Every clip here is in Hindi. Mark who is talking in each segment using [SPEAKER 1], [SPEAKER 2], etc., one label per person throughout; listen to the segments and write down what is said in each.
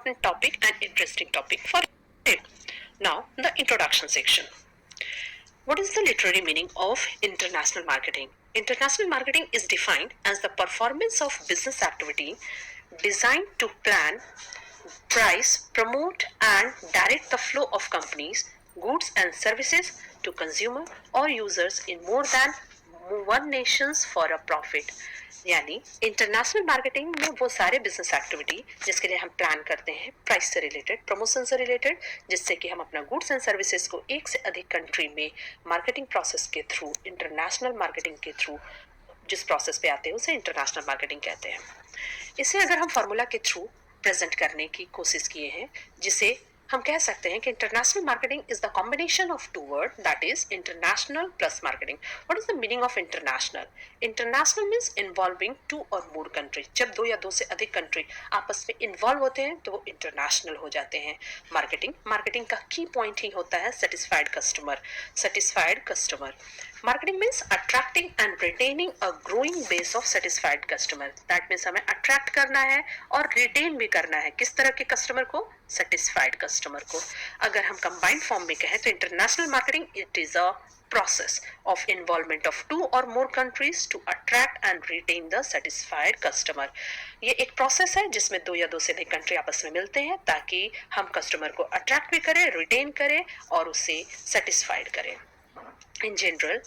[SPEAKER 1] important topic and interesting topic for him. Now, the introduction section. What is the literary meaning of international marketing? International marketing is defined as the performance of business activity designed to plan, price, promote, and direct the flow of companies, goods, and services to consumer or users in more than one nations for a profit. यानी इंटरनेशनल मार्केटिंग में वो सारे बिजनेस एक्टिविटी जिसके लिए हम प्लान करते हैं प्राइस से रिलेटेड, प्रमोशन से रिलेटेड, जिससे कि हम अपना गुड्स एंड सर्विसेज को एक से अधिक कंट्री में मार्केटिंग प्रोसेस के थ्रू, इंटरनेशनल मार्केटिंग के थ्रू जिस प्रोसेस पे आते हैं उसे इंटरनेशनल मार्केटिंग कहते हैं. इसे अगर हम फार्मूला के थ्रू प्रेजेंट करने की कोशिश किए हैं, जिसे हम कह सकते हैं कि international marketing is the combination of two word, that is international plus marketing. What is the meaning of international? International means involving two और मोर कंट्री. जब दो या दो से अधिक कंट्री आपस में इन्वॉल्व होते हैं तो वो इंटरनेशनल हो जाते हैं. मार्केटिंग का की पॉइंट ही होता है satisfied customer. Marketing means attracting and retaining a growing base of satisfied customer. That means हमें अट्रैक्ट करना है और रिटेन भी करना है. किस तरह के कस्टमर को? सेटिस्फाइड कस्टमर को. अगर हम कंबाइंड फॉर्म में कहें तो international marketing it is a process of involvement of two or more countries to attract and retain the satisfied customer. ये एक प्रोसेस है जिसमें दो या दो से अधिक कंट्री आपस में मिलते हैं ताकि हम कस्टमर को अट्रैक्ट भी करें, रिटेन करें और उसे सेटिस्फाइड करें. In general,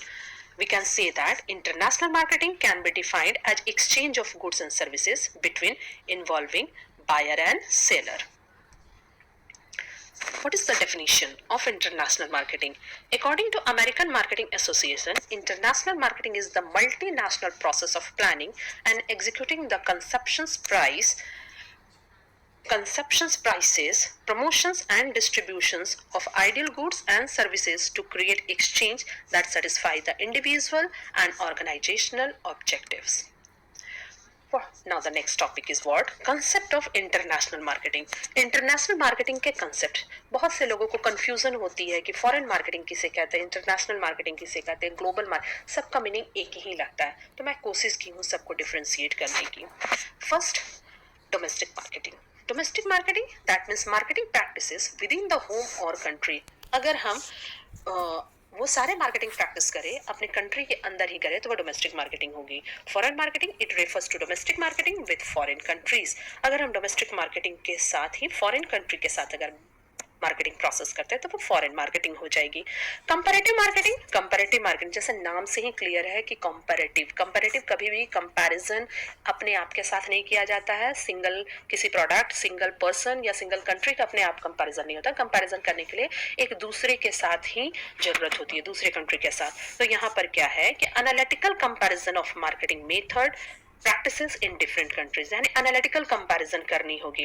[SPEAKER 1] we can say that international marketing can be defined as exchange of goods and services between involving buyer and seller. What is the definition of international marketing? According to American Marketing Association, international marketing is the multinational process of planning and executing the prices, promotions and distributions of ideal goods and services to create exchange that satisfy the individual and organizational objectives. Now the next topic is what? Concept of international marketing. International marketing के concept बहुत से लोगों को confusion होती है कि foreign marketing किसे कहते हैं, international marketing किसे कहते हैं, global marketing, सबका meaning एक ही लगता है. तो मैं कोशिश की हूँ सबको differentiate करने की. First, domestic marketing. Domestic marketing that means marketing practices within the home or country. अगर हम वो सारे मार्केटिंग प्रैक्टिस करें अपने कंट्री के अंदर ही करें तो वो डोमेस्टिक मार्केटिंग होगी. Foreign marketing it refers to domestic marketing with foreign countries. अगर हम डोमेस्टिक मार्केटिंग के साथ ही फॉरेन कंट्री के साथ अगर मार्केटिंग प्रोसेस करते हैं तो वो फॉरेन मार्केटिंग हो जाएगी. कंपैरेटिव मार्केटिंग जैसे नाम से ही क्लियर है कि कंपैरेटिव कभी भी कंपैरिजन अपने आप के साथ नहीं किया जाता है. सिंगल किसी प्रोडक्ट, सिंगल पर्सन या सिंगल कंट्री का अपने आप कंपैरिजन नहीं होता. कंपैरिजन करने के लिए एक दूसरे के साथ ही जरूरत होती है, दूसरे कंट्री के साथ. तो यहाँ पर क्या है कि analytical comparison of marketing method practices in different countries. यानी analytical comparison करनी होगी.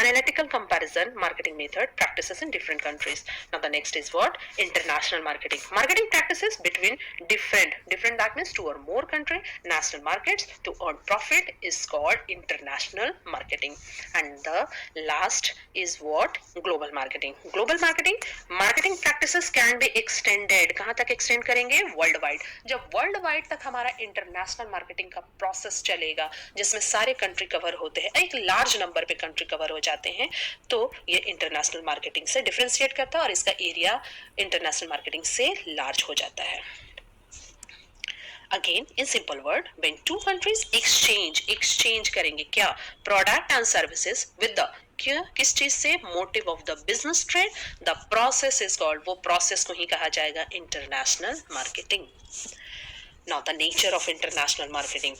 [SPEAKER 1] Analytical comparison marketing method practices in different countries. Now the next is what? International marketing. Marketing practices between different that means two or more country national markets to earn profit is called international marketing. And the last is what? Global marketing. Marketing practices can be extended. कहाँ तक extend करेंगे? Worldwide. जब worldwide तक हमारा international marketing का process चलेगा जिसमें सारे कंट्री कवर होते हैं, एक लार्ज नंबर पे कंट्री कवर हो जाते हैं, तो ये इंटरनेशनल मार्केटिंग से डिफरेंशिएट करता है और इसका एरिया इंटरनेशनल मार्केटिंग से लार्ज हो जाता है. Again in simple word, when two countries exchange करेंगे क्या? Product and services with the किस चीज से? Motive of the business trade. The process is called, वो प्रोसेस को ही कहा जाएगा international marketing. Now the nature of international marketing.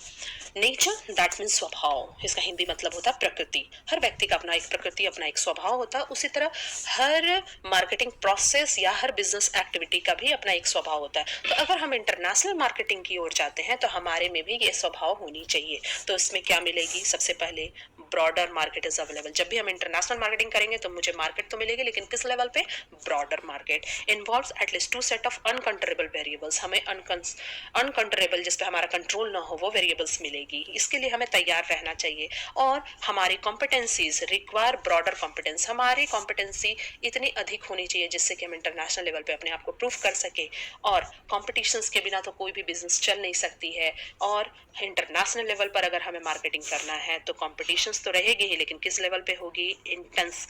[SPEAKER 1] Nature that means स्वभाव. इसका हिंदी मतलब होता है प्रकृति. हर व्यक्ति का अपना एक प्रकृति, अपना एक स्वभाव होता है. उसी तरह हर मार्केटिंग प्रोसेस या हर बिजनेस एक्टिविटी का भी अपना एक स्वभाव होता है. तो अगर हम इंटरनेशनल मार्केटिंग की ओर जाते हैं तो हमारे में भी ये स्वभाव होनी चाहिए. तो इसमें क्या मिलेगी? सबसे पहले ब्रॉडर मार्केट इज अवेलेबल. जब भी हम इंटरनेशनल मार्केटिंग करेंगे तो मुझे मार्केट तो मिलेगी, लेकिन किस लेवल पे? Broader market. Involves at least to set of uncontrollable variables. हमें अनकंट्रोलेबल जिस पे हमारा कंट्रोल ना हो वो वेरिएबल्स मिलेगी. मिलेगी, इसके लिए हमें तैयार रहना चाहिए। और हमारी कॉम्पिटेंसीज रिक्वायर ब्रॉडर कॉम्पिटेंस, हमारी कॉम्पिटेंसी इतनी अधिक होनी चाहिए जिससे कि हम इंटरनेशनल लेवल पे अपने आप को प्रूव कर सके। और कॉम्पिटिशन्स के बिना तो कोई भी बिजनेस चल नहीं सकती है। और इंटरनेशनल लेवल पर अगर हमें मार्केटिंग करना है तो कॉम्पिटिशन्स तो रहेगी ही, लेकिन किस लेवल पे होगी, इंटेंस।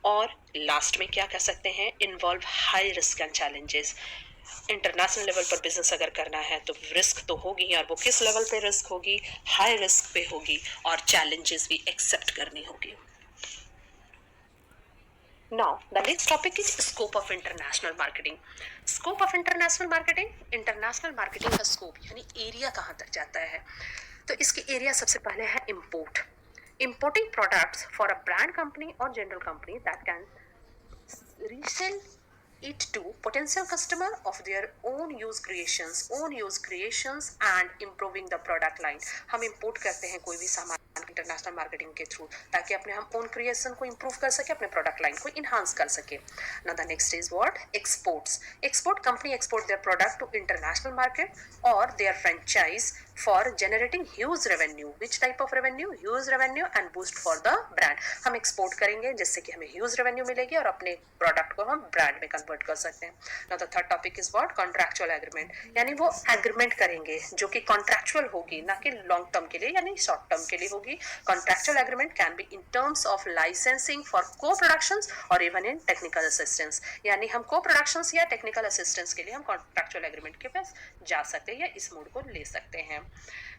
[SPEAKER 1] और लास्ट में क्या कह सकते हैं, involve high risk and challenges. International level पर बिजनेस अगर करना है तो रिस्क तो होगी, और वो किस लेवल पे रिस्क होगी, हाई रिस्क पे होगी, और चैलेंजेस भी एक्सेप्ट करनी होगी। Now, the next topic is scope of international marketing. Scope of international marketing, international marketing का scope यानी एरिया कहाँ तक जाता है। तो इसके एरिया सबसे पहले है import. Importing products for a brand company or general company that can resell it to potential customer of their own use creations and improving the product line. हम import करते हैं कोई भी सामान इंटरनेशनल मार्केटिंग के थ्रू, ताकि अपने हम ओन क्रिएशन को इंप्रूव कर सके, अपने प्रोडक्ट लाइन को इनहांस कर सके। Now the next is what, exports. Export company export their product to international market or their franchise for generating huge revenue. Which type of revenue, huge revenue and boost for the brand. हम एक्सपोर्ट करेंगे जिससे कि हमें ह्यूज रेवेन्यू मिलेगी और अपने प्रोडक्ट को हम ब्रांड में कन्वर्ट कर सकते हैं। Now the third topic is what, contractual agreement, यानी वो एग्रीमेंट करेंगे जो कि कॉन्ट्रैक्चुअल होगी, ना कि लॉन्ग टर्म के लिए यानी शॉर्ट टर्म के लिए होगी। Contractual agreement can be in terms of licensing for co-productions or even in technical assistance, यानी हम co-productions या technical assistance के लिए हम contractual agreement के पास जा सकते हैं या इस मोड को ले सकते हैं।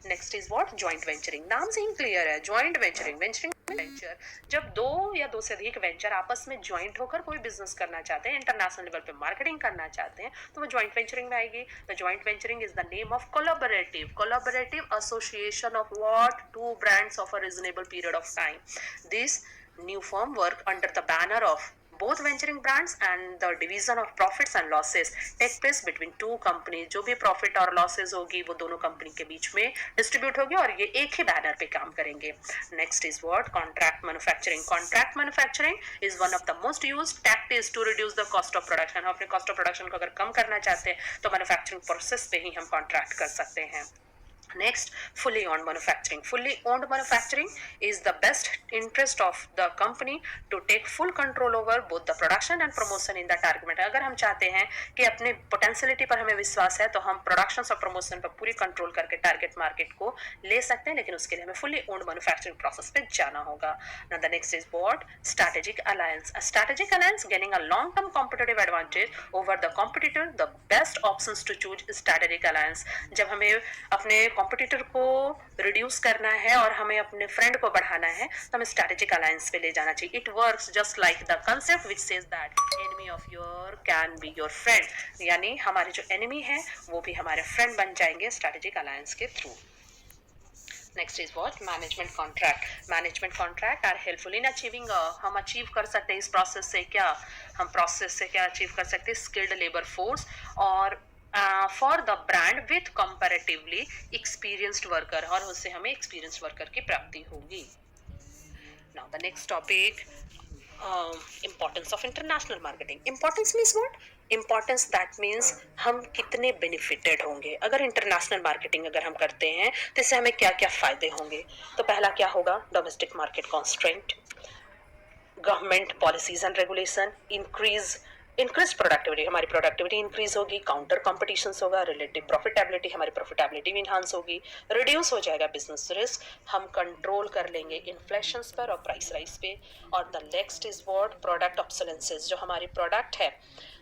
[SPEAKER 1] Next is what, joint venturing. नाम से ही क्लियर है, जॉइंट वेंचरिंग। वेंचरिंग वेंचर, जब दो या दो से अधिक वेंचर आपस में ज्वाइंट होकर कोई बिजनेस करना चाहते हैं, इंटरनेशनल लेवल पे मार्केटिंग करना चाहते हैं, तो वो जॉइंट वेंचरिंग में आएगी। The joint venturing is the name of collaborative association of what, two brands of a reasonable period of time. This new firm work under the banner of both venturing brands and the division of profits and losses take place between two companies। जो भी profit और losses होगी वो दोनों कंपनी के बीच में डिस्ट्रीब्यूट होगी और ये एक ही बैनर पे काम करेंगे। Next is what, contract manufacturing. Contract manufacturing is one of the most used tactics to reduce the cost of production. हम अपने कॉस्ट ऑफ प्रोडक्शन को अगर कम करना चाहते हैं तो मैन्युफैक्चरिंग प्रोसेस पे ही हम कॉन्ट्रैक्ट कर सकते हैं। Next, fully owned manufacturing. Fully owned manufacturing is the best interest of the company to take full control over both the production and promotion in the target market। अगर हम चाहते हैं कि अपने पोटेंशियलिटी पर हमें विश्वास है तो हम प्रोडक्शन और प्रमोशन पर पूरी कंट्रोल करके टारगेट मार्केट को ले सकते हैं, लेकिन उसके लिए हमें फुली ओन्ड मैन्युफैक्चरिंग प्रोसेस पे जाना होगा। Now the next is what, strategic alliance। A strategic alliance gaining a long term competitive advantage over the competitor, the best options to choose strategic alliance। जब हमें अपने कॉम्पिटिटर को रिड्यूस करना है और हमें अपने फ्रेंड को बढ़ाना है तो हमें स्ट्रैटेजिक अलायंस पे ले जाना चाहिए। It works just like the concept which says that enemy of your can be your friend, यानी हमारे जो एनिमी है वो भी हमारे फ्रेंड बन जाएंगे स्ट्रैटेजिक अलायंस के through. Next is what, management contract. Management contract are helpful in achieving, हम अचीव कर सकते हैं इस प्रोसेस से क्या, हम प्रोसेस से क्या अचीव कर सकते हैं, स्किल्ड लेबर फोर्स और for the brand with comparatively experienced worker, और उससे हमें एक्सपीरियंस्ड वर्कर की प्राप्ति होगी। Now the next topic, importance of international marketing। importance means what, importance that means हम कितने बेनिफिटेड होंगे अगर इंटरनेशनल मार्केटिंग अगर हम करते हैं तो इससे हमें क्या क्या फायदे होंगे। तो पहला क्या होगा, domestic market constraint, government policies and regulation, increase productivity, हमारी प्रोडक्टिविटी इंक्रीज होगी, काउंटर कॉम्पिटिशन होगा, रिलेटिव प्रॉफिटेबिलिटी, हमारी प्रॉफिटेबिलिटी भी इनहांस होगी, रिड्यूस हो जाएगा बिजनेस रिस्क, हम कंट्रोल कर लेंगे इन्फ्लेशन पर और प्राइस राइज पे। और the next is what, product obsolescence, जो हमारी प्रोडक्ट है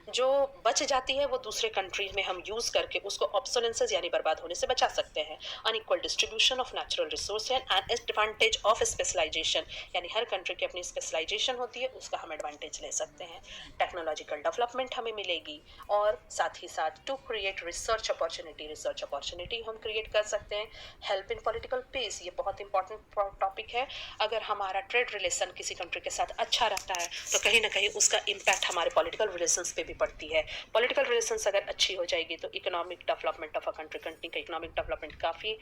[SPEAKER 1] जो बच जाती है वो दूसरे कंट्रीज में हम यूज करके उसको ऑब्सोलेंसेस यानी बर्बाद होने से बचा सकते हैं। Unequal distribution of natural resource and advantage of specialisation, यानी हर कंट्री की अपनी स्पेशलाइजेशन होती है उसका हम एडवांटेज ले सकते हैं। टेक्नोलॉजिकल डेवलपमेंट हमें मिलेगी और साथ ही साथ टू क्रिएट रिसर्च अपॉर्चुनिटी हम क्रिएट कर सकते हैं। हेल्प इन पॉलिटिकल पीस, ये बहुत इंपॉर्टेंट टॉपिक है। अगर हमारा ट्रेड रिलेशन किसी कंट्री के साथ अच्छा रहता है तो कहीं ना कहीं उसका इम्पैक्ट हमारे पॉलिटिकल रिलेशंस पे भी पड़ती है। पॉलिटिकल रिलेशंस अगर अच्छी हो जाएगी तो economic development of a country का इकोनॉमिक डेवलपमेंट काफ़ी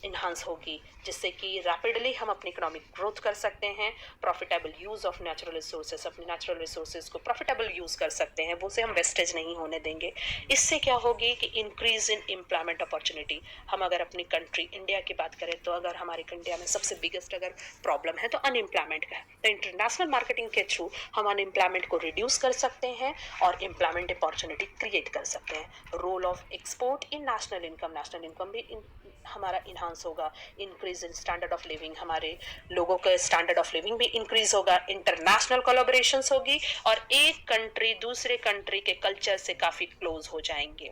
[SPEAKER 1] इन्हांस होगी, जिससे कि रैपिडली हम अपनी इकोनॉमिक ग्रोथ कर सकते हैं, profitable use of natural resources, अपने नेचुरल रिसोर्सेज को प्रॉफिटेबल यूज़ कर सकते हैं, वो से हम वेस्टेज नहीं होने देंगे। इससे क्या होगी कि इंक्रीज इन एम्प्लॉयमेंट अपॉर्चुनिटी। हम अगर अपनी कंट्री इंडिया की बात करें तो अगर हमारी इंडिया में सबसे बिगेस्ट अगर प्रॉब्लम है तो अनएम्प्लॉयमेंट का है, तो इंटरनेशनल मार्केटिंग के थ्रू हम अनएम्प्लॉयमेंट को रिड्यूस कर सकते हैं और एम्प्लॉयमेंट अपॉर्चुनिटी क्रिएट कर सकते हैं। Role of export in national income भी हमारा इन्हांस होगा, increase in standard of living, हमारे लोगों का स्टैंडर्ड ऑफ लिविंग भी इंक्रीज होगा, इंटरनेशनल कोलैबोरेशंस होगी और एक कंट्री दूसरे कंट्री के कल्चर से काफ़ी क्लोज हो जाएंगे।